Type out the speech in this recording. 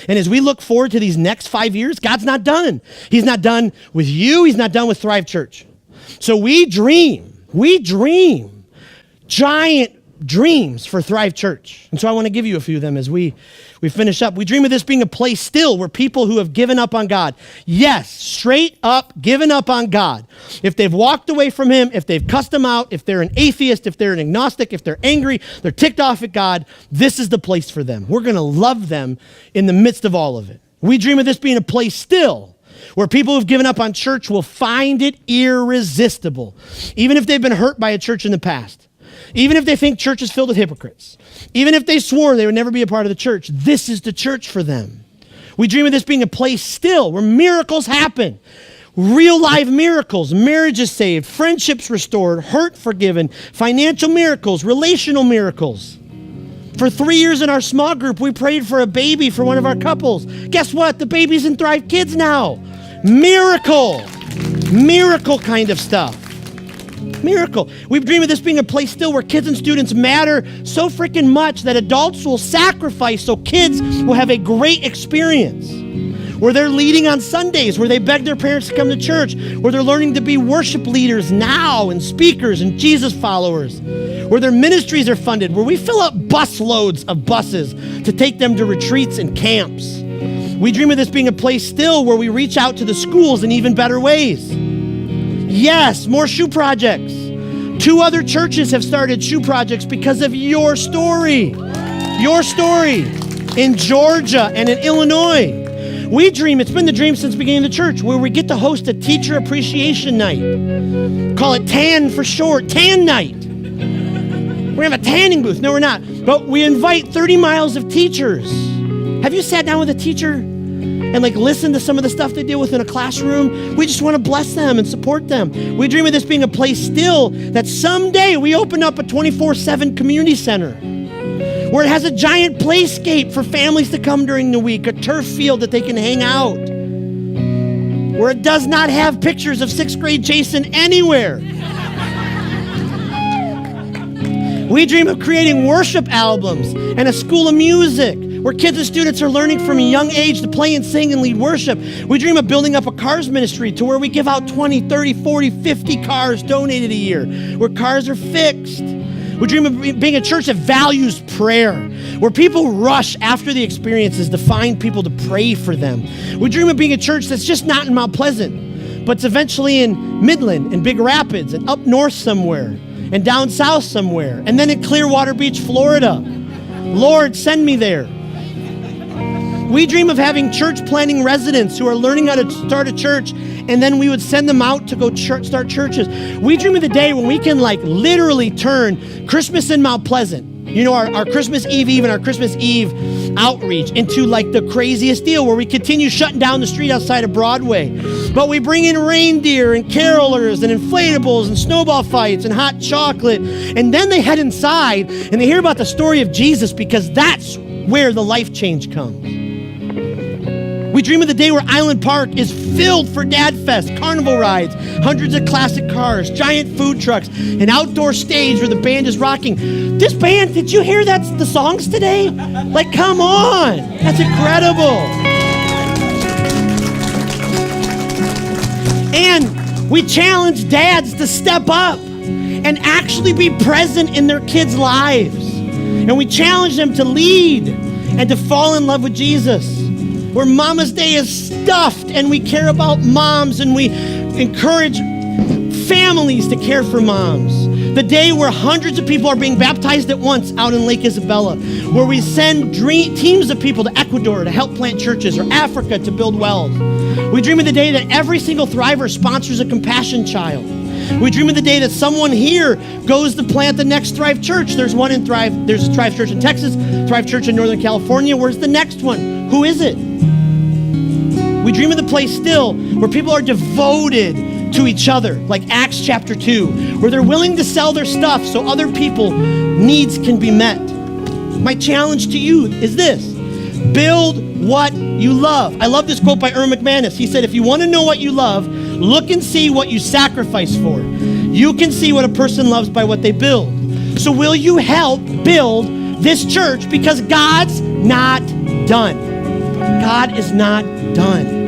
And as we look forward to these next 5 years, God's not done. He's not done with you. He's not done with Thrive Church. So we dream giant dreams for Thrive Church. And so I want to give you a few of them as we finish up. We dream of this being a place still where people who have given up on God, yes, straight up given up on God. If they've walked away from him, if they've cussed him out, if they're an atheist, if they're an agnostic, if they're angry, they're ticked off at God, this is the place for them. We're going to love them in the midst of all of it. We dream of this being a place still where people who've given up on church will find it irresistible, even if they've been hurt by a church in the past. Even if they think church is filled with hypocrites, even if they swore they would never be a part of the church, this is the church for them. We dream of this being a place still where miracles happen, real live miracles, marriages saved, friendships restored, hurt forgiven, financial miracles, relational miracles. For 3 years in our small group, we prayed for a baby for one of our couples. Guess what? The baby's in Thrive Kids now. Miracle kind of stuff. Miracle. We dream of this being a place still where kids and students matter so freaking much that adults will sacrifice so kids will have a great experience. Where they're leading on Sundays, where they beg their parents to come to church, where they're learning to be worship leaders now and speakers and Jesus followers, where their ministries are funded, where we fill up bus loads of buses to take them to retreats and camps. We dream of this being a place still where we reach out to the schools in even better ways. Yes, more shoe projects. 2 other churches have started shoe projects because of your story. Your story in Georgia and in Illinois. We dream, it's been the dream since the beginning of the church, where we get to host a teacher appreciation night. Call it TAN for short, TAN night. We're gonna have a tanning booth. No, we're not. But we invite 30 miles of teachers. Have you sat down with a teacher and listen to some of the stuff they deal with in a classroom? We just want to bless them and support them. We dream of this being a place still that someday we open up a 24/7 community center where it has a giant playscape for families to come during the week, a turf field that they can hang out, where it does not have pictures of 6th grade Jason anywhere. We dream of creating worship albums and a school of music where kids and students are learning from a young age to play and sing and lead worship. We dream of building up a cars ministry to where we give out 20, 30, 40, 50 cars donated a year, where cars are fixed. We dream of being a church that values prayer, where people rush after the experiences to find people to pray for them. We dream of being a church that's just not in Mount Pleasant, but it's eventually in Midland and Big Rapids and up north somewhere and down south somewhere and then in Clearwater Beach, Florida. Lord, send me there. We dream of having church planning residents who are learning how to start a church, and then we would send them out to go start churches. We dream of the day when we can literally turn Christmas in Mount Pleasant, our Christmas Eve and our Christmas Eve outreach into the craziest deal where we continue shutting down the street outside of Broadway. But we bring in reindeer and carolers and inflatables and snowball fights and hot chocolate. And then they head inside and they hear about the story of Jesus, because that's where the life change comes. We dream of the day where Island Park is filled for Dad Fest, carnival rides, hundreds of classic cars, giant food trucks, an outdoor stage where the band is rocking. This band, did you hear the songs today? Come on, that's incredible. And we challenge dads to step up and actually be present in their kids' lives. And we challenge them to lead and to fall in love with Jesus. Where Mama's Day is stuffed and we care about moms and we encourage families to care for moms. The day where hundreds of people are being baptized at once out in Lake Isabella. Where we send teams of people to Ecuador to help plant churches, or Africa to build wells. We dream of the day that every single Thriver sponsors a compassion child. We dream of the day that someone here goes to plant the next Thrive Church. There's a Thrive Church in Texas, Thrive Church in Northern California. Where's the next one? Who is it? We dream of the place still where people are devoted to each other, like Acts chapter 2, where they're willing to sell their stuff so other people's needs can be met. My challenge to you is this: build what you love. I love this quote by Erwin McManus. He said, if you want to know what you love, look and see what you sacrifice for. You can see what a person loves by what they build. So will you help build this church? Because God's not done. God is not done.